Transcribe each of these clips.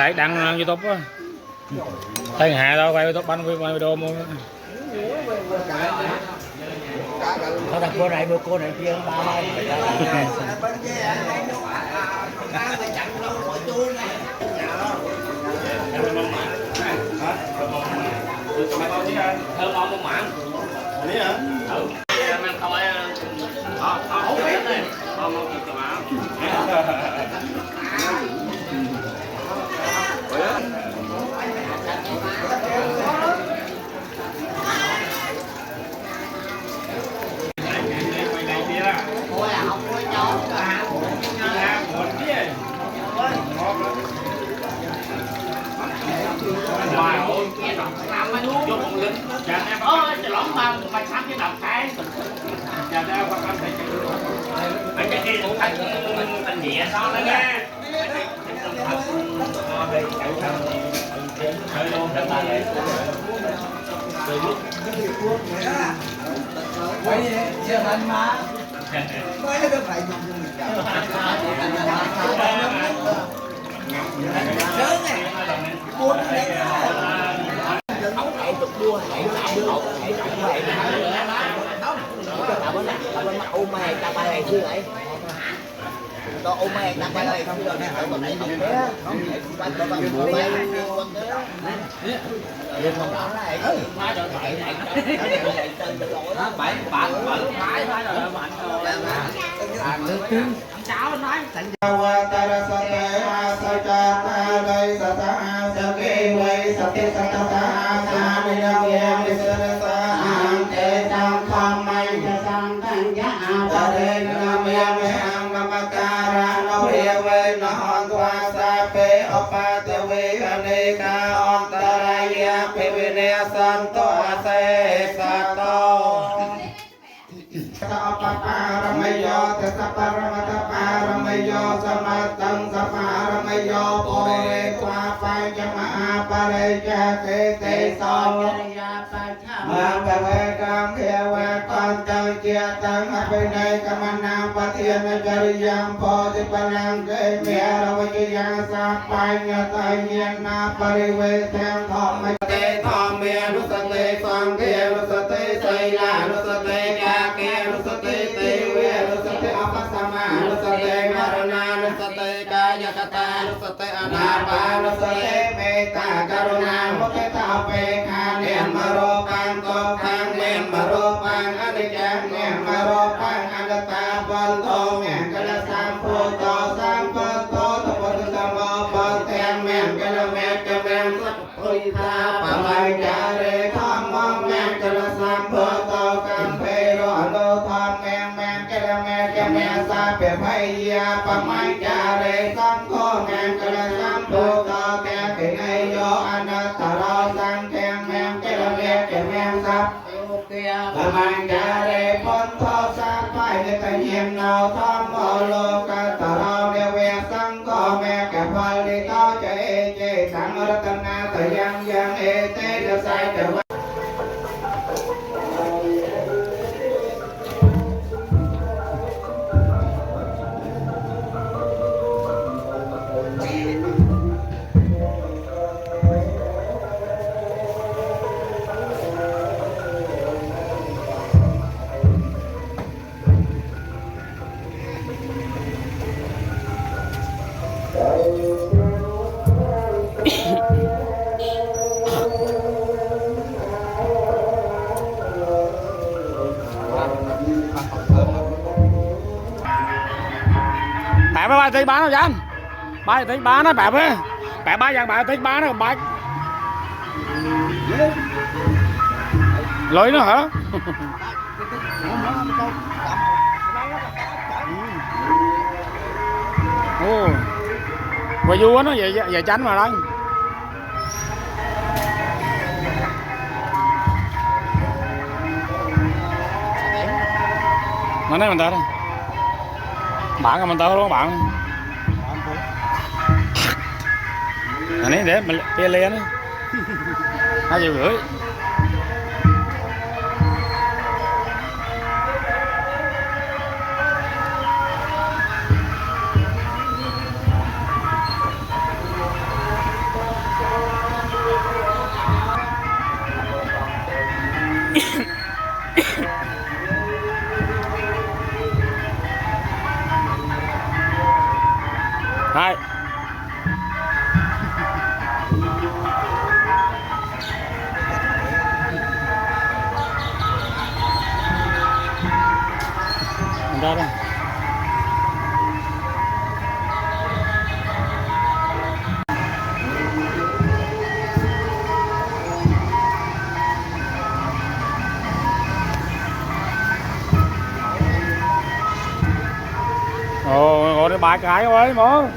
lại đăng YouTube á. Thấy hạ đâu quay YouTube bắn video mua. Nó đặt cô này bữa cô này kia ba mai. Thơm ngon không mặn? Đấy hả? Ừ. Mang thôi. Ổ biết này. Ngon ngon cho mà. Mày sắm cái đập cái giờ ra qua ăn thịt mấy cái kia cũng thành thành nhẹ sao đó nha chơi luôn đánh ba này Quay đi, chưa thành mà. Mới nó phải dùng sớm này. Buôn đây. Ông hãy được mua hãy đưa hãy tao bên ôm mày tao bay này chưa vậy tao ôm mày tao bay này không được nè tao này không thế không quanh tao bằng mua bay lên con đỏ này má cho bảy này bảy bạn phải rồi bạn ăn nước trứng cháo nói thành wa tarasate asata dai sata sake wai sate sata sa nidam visarasa ante tam khamai sam tan ya tare nam yam ham mamakara no ve no twa sa pe opate ve aneka antaraya pe vinaya santo ase sato Sapaparamayo, Sapaparamayo, Samatang Saparamayo, Pore, Quapai, Jama, Pare, Jake, Son, Mapavekam, Hiawa, Konto, Chiatang, Apene, Kamana, Patiana, Jariyam, Poti, Palang, Mera, Vajayang, Sapai, Yatayana, Pariwe, Tam, Tom, Mate, Tom, Rusate, Song, Rusate, Saila, Rusate, Nusate anapa nusate meta karuna muketa peka nian maropan tokang nian maropan anicang nian maropan anata banto nian kala samputo tapos sama panteng nian kala met kemem sapurita pamai jare kamong nian kala samputo kampero alo tham nian kala met kemem sape maya pamai jare samko nian kala samputo keng yo anatara sang keng nian kala met kemem sap Pamai jare ponto sapai de kanyem no tham lo ka tara de ve sang ko me ka phal de to che sang ratana ta yang e te de sai de Bẻ ba tí bán đâu anh? Ba tí bán nó bẻ với. Bẻ ba vàng bẻ tí bán nó bẻ. Lưỡi nó hả? Ồ. Và vua nó về chánh mà đây. Nó nói mình ta đây. Bạn mình tao luôn bạn. Này để mình kia lên á. 2,5 triệu. Hai. Udah dah. Ồ, ngồi đây bài cái ơi mở.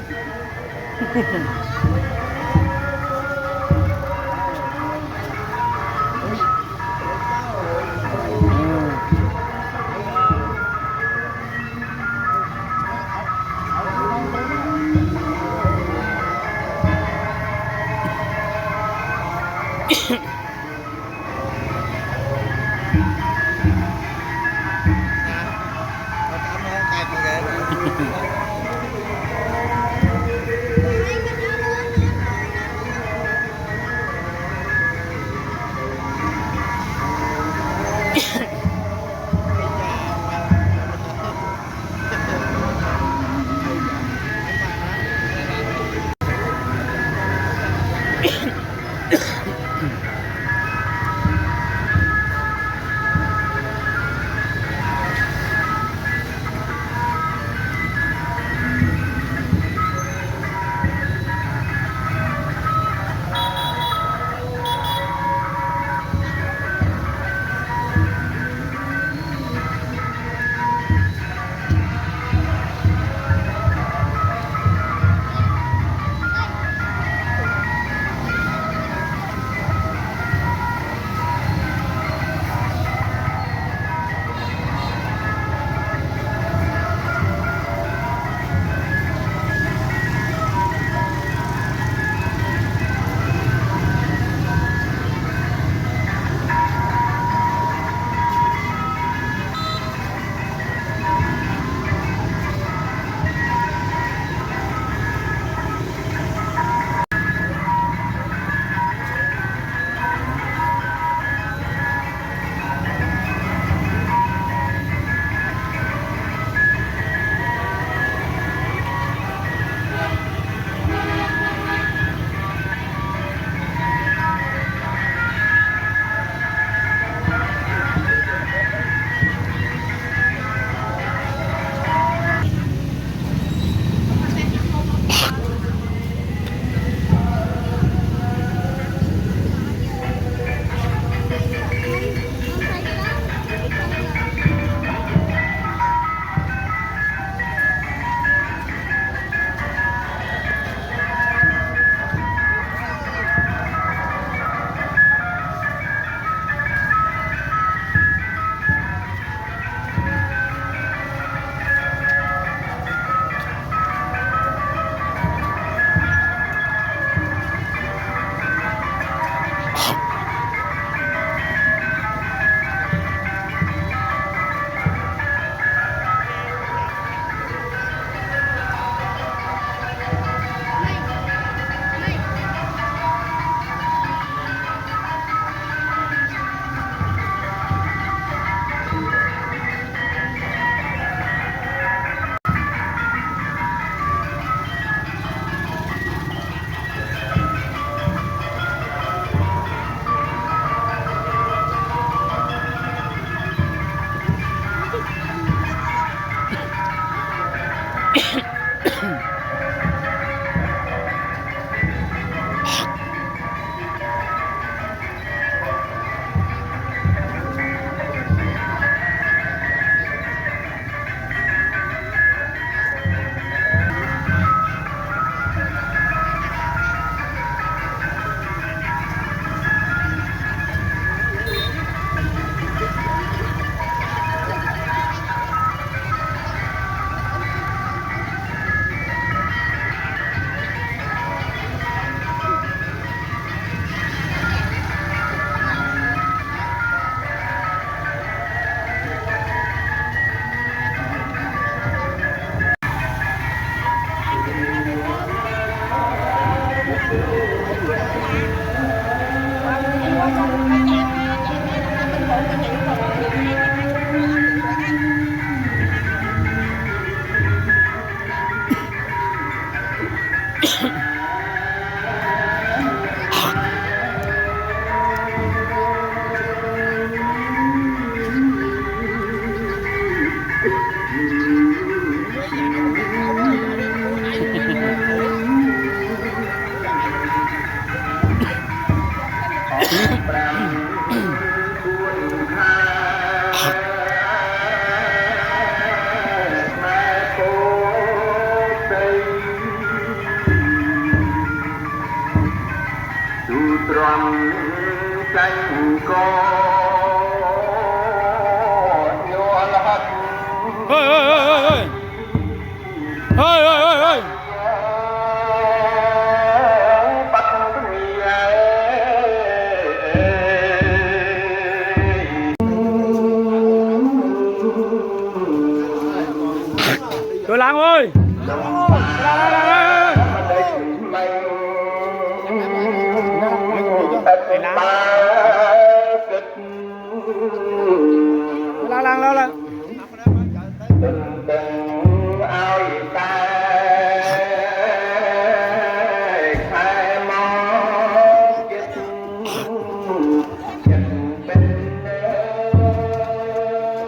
Rồi Lang ơi. Lang.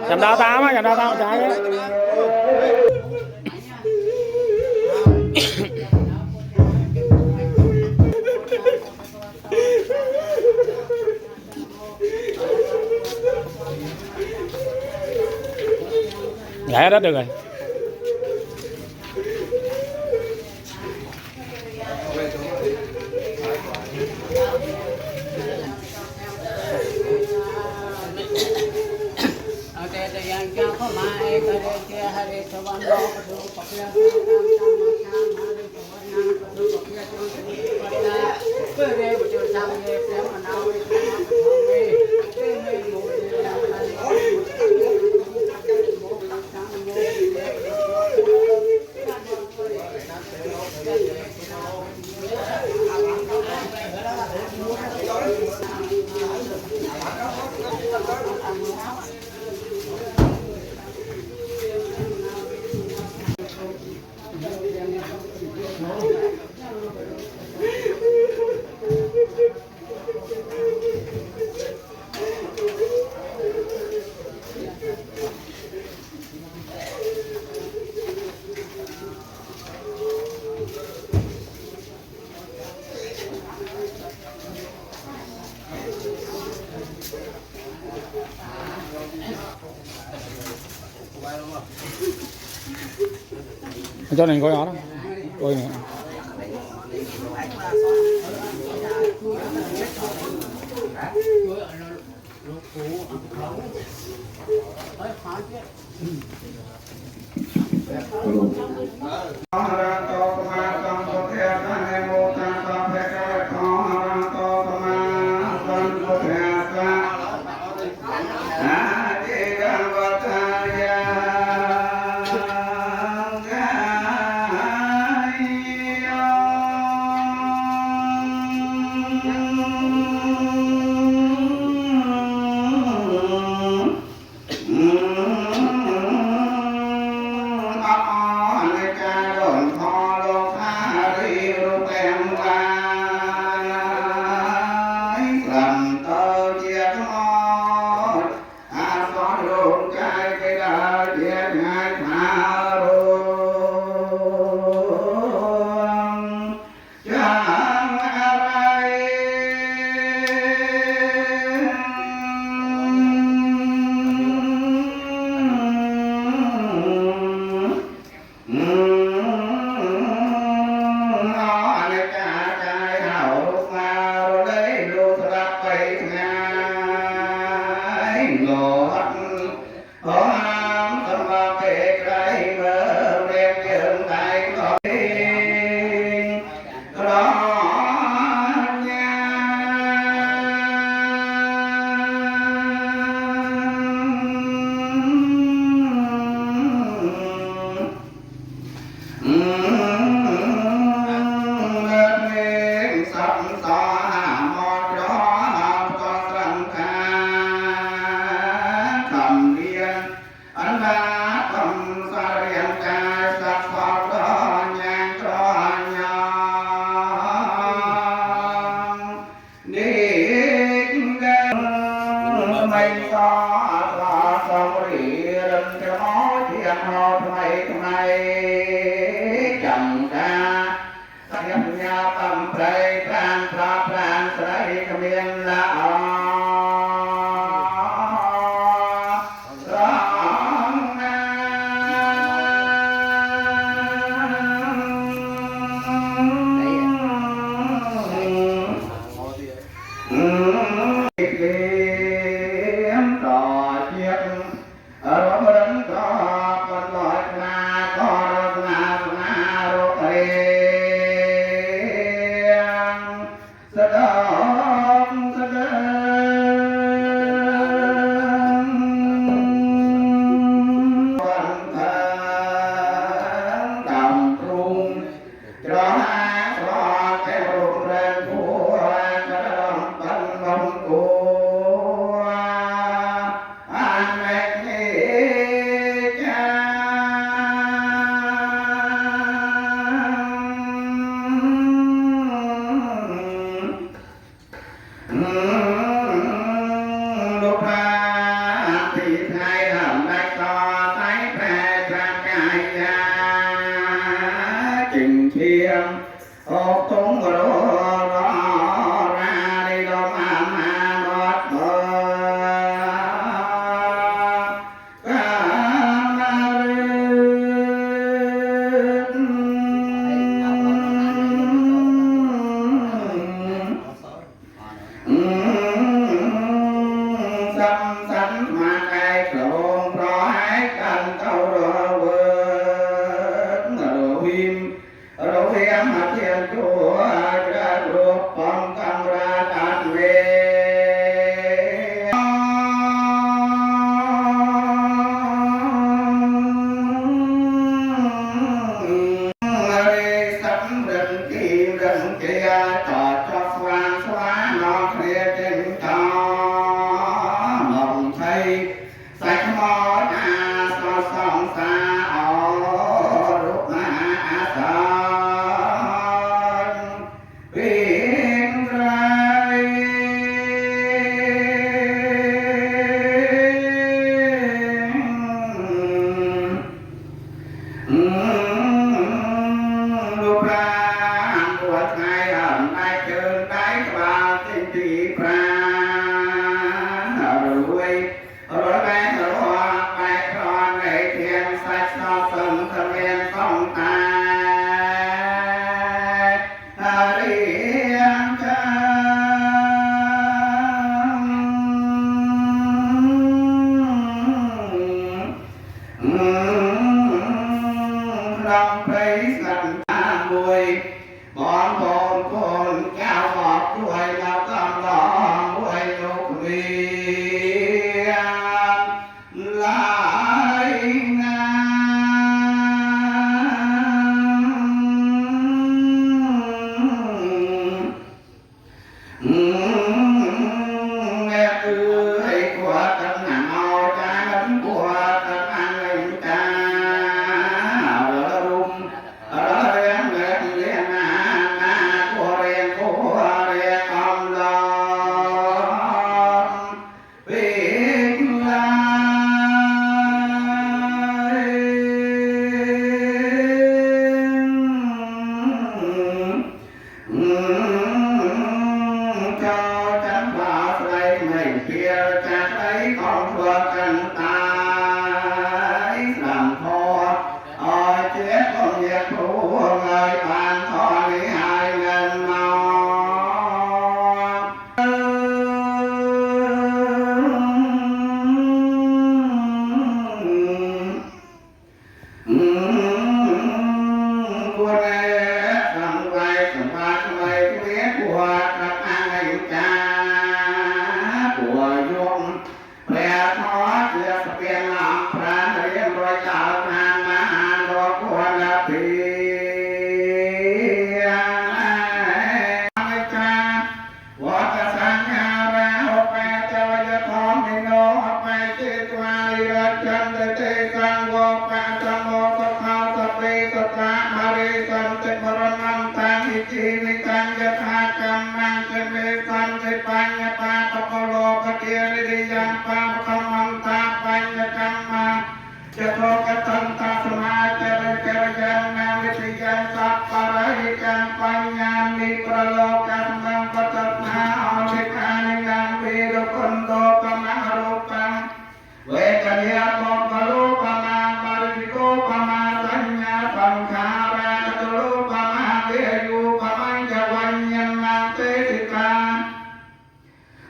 Chầm đau tao á, chầm đau tao trái đấy. Gãy đất được rồi. Cho nên coi nó đó. Coi nữa. ร้องเพลงสั่นตามวยบอนโคนคนแก้วบอกด้วยแล้วก็ร้องด้วยลูกเรียนหลายงแม่เอ้ยกว่ากันหนาวจ้ากันกว่ากันอันเลยจ้ารุมเรียนเรียนเรียนนากัวเรียนกัวเรียนอมลอนวิไลเจ้าจันทร์ว่าใส่ไม่เพียรจากไหนของตัวกันตายสั่งพอเจ็บก็เหยียบหัวเงยผ่านทอนี้หายเงินนกัวแม่สั่งไว้สัมภาษณ์ไว้เลี้ยงกัวกับอะไรจ้ากัวยงแปรทอดเลือกเปลี่ยนลำพรานเรียนรอยเจ้าทางมาหารอกัวละพีวัดสังฆาราไปเจ้าจะทอมให้โนไปเจตวาลิรัจันเตเตสังโวปะสัมโมสัพพะสัพเพสัตตะมาริสันเตปรนังตังอิจิวิตังยถากรรมังเจเมสันเตปัญญาปาปะโกโลกเทียริริยังปาปะคัมมังตาปัญญกรรมังจะโทกตันตัสมาเจริญเจริญยังนาวิทยังสัพพะระหิกังปัญญามิประโลกัมมังปัตตนาอภิคานินังวิรุปันโตปะมะรูปังเวกเนียโมกรูปะมาปาริโกปะมาสัญญาสังขาราตุรูปะมาเวยุปะมัญจวัญญนาเตติกา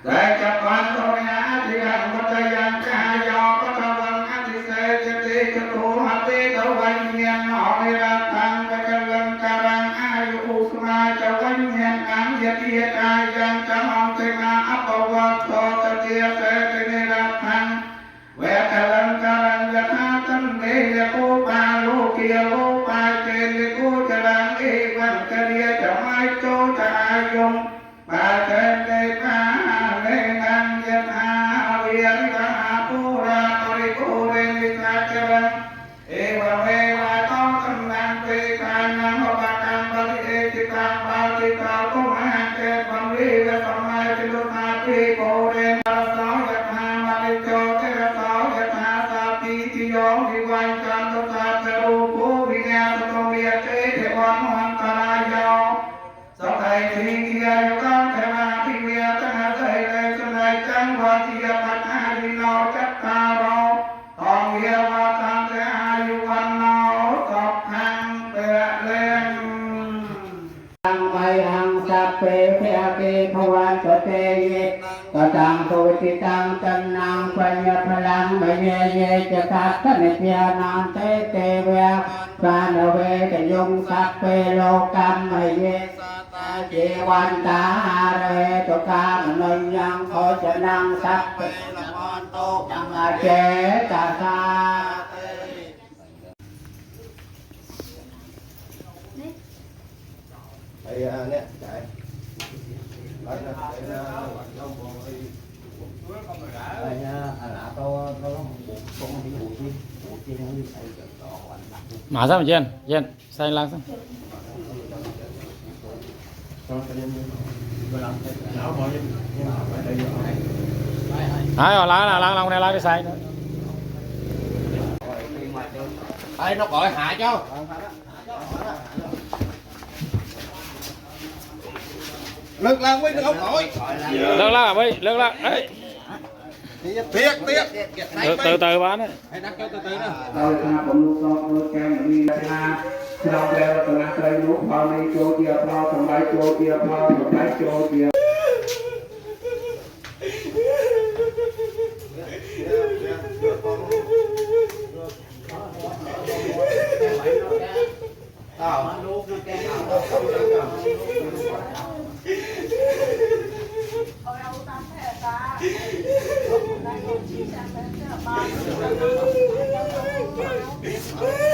ได้จับวันโตยาธิยังวัตยังกายอปะตะวังอธิเสจติจตุหะเตตวัญญนอวิรัตังปะกัลลังการังอายุอุสมาจวัญญนังยติยกายังจะหอมเตนาอัปวัตโตตเตียเสตินิรัตังเวกลังการังยถาตันเตยโกปาโลกิยโลปาเจลิโกจรังเอวันกเรียจะไม่โจจะอายุปาเจเตปาเลนังยถาวิยริกาภูราปริโกเรนิสาจรังเอวเมวะโตตัมนังเปกานังปะกังปะริเอจิตังปาติกาโกมหังเตปัมริเวสัมมาจิตุนาภิโกเรนารสอยถามาริโจเตระสอยถาสาปิติโยวิวัยจันตุตาเตรูปุวิญญาณโตเมียเตเทวันหันตรายโยสัพเพทิเกียยุกังเทวาทิเวียตนาเตเลสนัยจังวาทิยปัฏฐานิโนจัตตารโรทองเวียวาตังเตอายุวันโนสัพพังเตเลนตังไมหังสัพเพเทอเกภวันตเตเยกตังโทติตังจันนังปัญญพลังมเยเยจะกัตตนิพยานันเตเตเวปานเวกยงสัพเพโลกัมมเยเจวันตาเรตุกามนัญญังโคจนังสัพเพละมอนโตจังเจตสาไอ้เนี่ยจ่ายไอ้เนี่ยอะไรตัวตรงที่หูที่นั่นใส่ต่อวัน Mở ra mà Yen, xanh lang xong. Đấy, lang này cái xanh. Ê, nó gọi hạ cho. Lực lang với không nổi. Lực lang à Bi, lực lang. Đấy. Tiếc. Từ từ bán đấy. Hãy đắc cho từ từ nữa. Tôi là một lúc đó tôi kèm đi ra. Trong đây là tôi là cây lúc bao này chỗ kia bao, trong đây chỗ kia bao, trong đây chỗ kia. Hãy subscribe cho kênh Ghiền Mì Gõ để không bỏ lỡ những video hấp dẫn